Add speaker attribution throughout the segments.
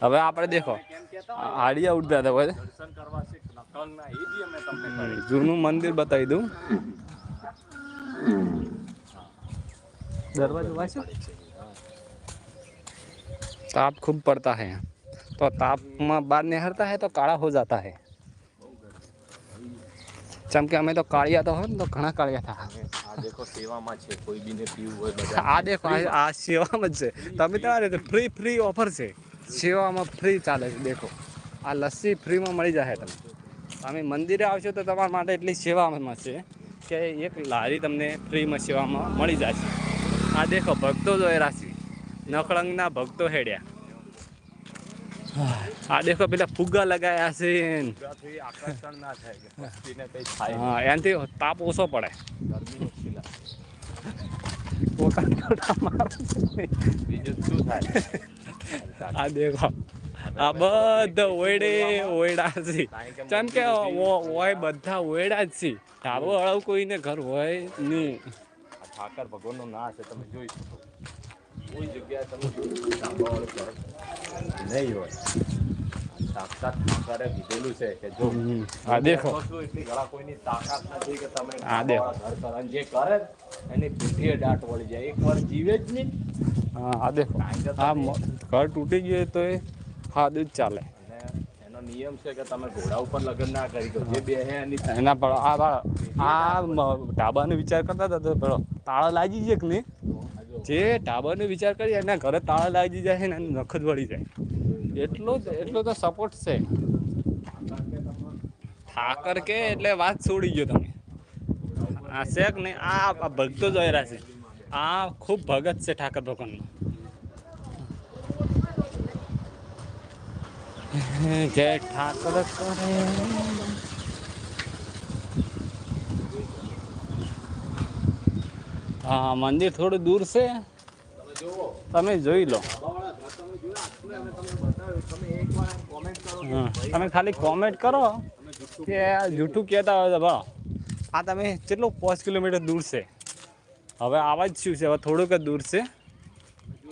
Speaker 1: હવે આપણે દેખો હાડિયા ઉડતા હતા હોય
Speaker 2: દર્શન કરવા છે નકલના એ બી અમે તમને
Speaker 1: જૂનું મંદિર बताई दूं दरवाजा वाइस ताप खूब पड़ता है तो ताप में बाद निहरता है तो काला हो जाता है चमके हमें तो कालिया तो हो तो घना कालिया था
Speaker 2: આ દેખો સેવામાં છે કોઈ બી ને પીવું હોય બધા
Speaker 1: आ देखो आ सेवा में છે તમે તમારે ફ્રી ફ્રી ઓફર છે સેવામાં ફ્રી ચાલે છે દેખો આ લસ્સી ફ્રીમાં મળી જાય તમે તમે મંદિરે આવશો તો તમારા માટે એટલી સેવામાં છે કે એક લારી તમને ફ્રીમાં સેવામાં મળી જશે આ દેખો ભક્તો જોઈ રાશિ નખળંગના ભક્તો હેડ્યા આ દેખો પેલા ફુગ્ગા લગાયા છે
Speaker 2: આકર્ષણ ના થાય કે પક્ષીને કઈ થાય
Speaker 1: હા એનાથી તાપ ઓછો પડે
Speaker 2: ગરમીનો ખીલા
Speaker 1: બીજું શું થાય આ દેખો આ બધા ઓયડે ઓયડા છે કેમ કે હોય બધા ઓયડા જ છે ઢાબો અળવ કોઈને ઘર હોય નહીં
Speaker 2: ઠાકર ભગવાનનો નાશ છે તમે જોઈ શકો કોઈ જગ્યાએ તમે ઢાબાવાળું ઘર નહીં હોય સાક્ષાત ઠાકરે કીધેલું છે કે જો
Speaker 1: આ દેખો
Speaker 2: એટલી ઘણા કોઈની તાકાત નથી કે તમે
Speaker 1: આ દેખો
Speaker 2: ઘર કરે જે કરે એની પીઠીએ દાટ વળી જાય એકવાર જીવે જ નહીં
Speaker 1: હા આ દેખો આ ઘર તૂટી ગયું તો એ હાથ જ ચાલે
Speaker 2: એનો નિયમ છે કે તમે ઘોડા ઉપર લગ્ન ના કરી દો જે બે હે એની
Speaker 1: એના પર આ ઢાબાનો વિચાર કરતા હતા તો પેલો તાળા લાગી જાય કે નહીં જે ઢાબાનો વિચાર કરી એના ઘરે તાળા લાગી જાય ને નખ જ વળી જાય એટલો તો સપોર્ટ છે ઠાકર કે એટલે વાત છોડી ગયો તમે આ છે કે નહીં આ ભક્તો જોઈ રહ્યા છે આ ખૂબ ભગત છે ઠાકર ભગવાનનો જય ઠાકર કરે હા મંદિર થોડું દૂર છે તમે જોઈ લો તમે ખાલી કોમેન્ટ કરો કે જૂઠું કહેતા હોય તો ભાવ આ તમે કેટલું 5 કિલોમીટર દૂર છે હવે આવા જ શું છે હવે થોડુંક જ દૂર છે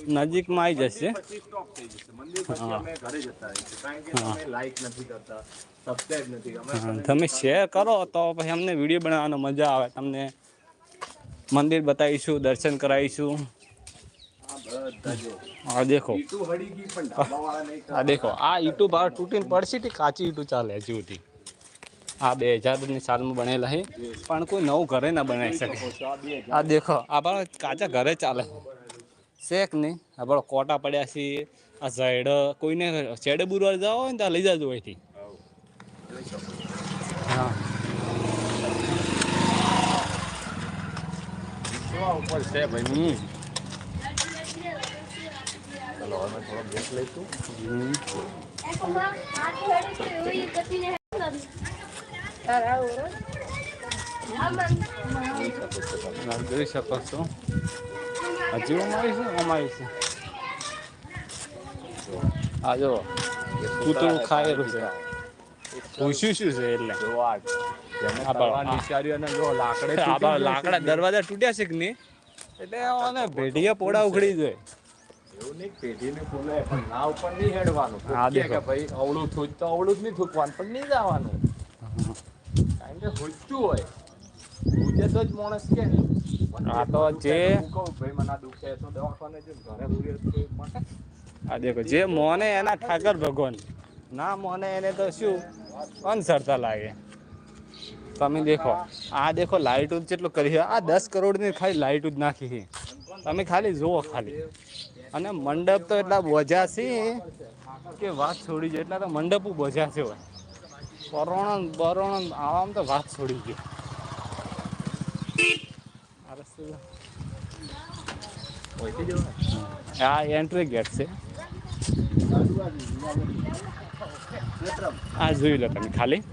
Speaker 1: નજીકમાં આવી જશે તમે શેર કરો તો પછી અમને વિડીયો બનાવવાનો મજા આવે તમને મંદિર બતાવીશું દર્શન કરાવીશું આ દેખો આ દેખો આ ઈટુ બહાર તૂટીને પડશે તે કાચી ઈટુ ચાલે હજી સુધી આ 2000ની સાલમાં બનેલા છે પણ કોઈ નવું ઘરે ના બનાવી શકે આ દેખો આ બહાર કાચા ઘરે ચાલે શેક નહીં આ બળો કોટા પડ્યા છે આ ઝાડ કોઈને શેડે બુરવા જાવ હોય ને ત્યાં લઈ જાજો અહીંથી હા
Speaker 2: ઉપર છે ભાઈ ચલો હવે થોડો બ્રેક લઈશું
Speaker 1: જોઈ શકો છો હજી અમારી છે આ જો કૂતરું ખાયેલું છે પૂછ્યું શું છે એટલે લાકડા દરવાજા તૂટ્યા છે કે નહીં એટલે ભેડિયા પોડા ઉખડી જાય
Speaker 2: એવું નહીં પેઢીને બોલે પણ ના ઉપર નહીં હેડવાનું કે ભાઈ અવળું થૂક તો અવળું જ નહીં થૂકવાનું પણ નહીં જવાનું કારણ કે થૂકતું હોય પૂજે તો જ માણસ કે
Speaker 1: આ તો જે
Speaker 2: ભાઈ મને દુખે તો દવાખાને જો ઘરે
Speaker 1: આ દેખો જે મોને એના ઠાકર ભગવાન ના મોને એને તો શું અનસરતા લાગે તમે દેખો આ દેખો લાઇટ જેટલું કરી આ 10 કરોડની ખાલી લાઇટ જ નાખી છે તમે ખાલી જુઓ ખાલી અને મંડપ તો એટલા બોજા છે કે વાત છોડી જાય એટલા તો મંડપ બોજા છે હોય બરોણ આમ તો વાત છોડી ગઈ આ એન્ટ્રી ગેટ છે આ જોઈ લો તમે ખાલી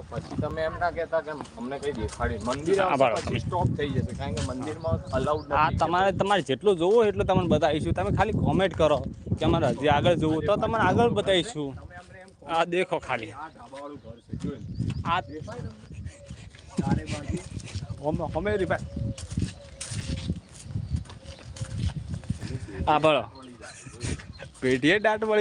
Speaker 2: પછી તમે એમ ના કહેતા કે અમને કઈ દેખાડી મંદિર પછી સ્ટોપ થઈ જશે કારણ કે મંદિરમાં અલાઉડ નથી
Speaker 1: આ તમારે જેટલું જોવું એટલું તમને બતાવીશું તમે ખાલી કોમેન્ટ કરો કે અમારે હજી આગળ જોવું તો તમને આગળ બતાવીશું આ દેખો ખાલી આ હમેરી ભાઈ આ ભરો પેટીએ દાંત વળી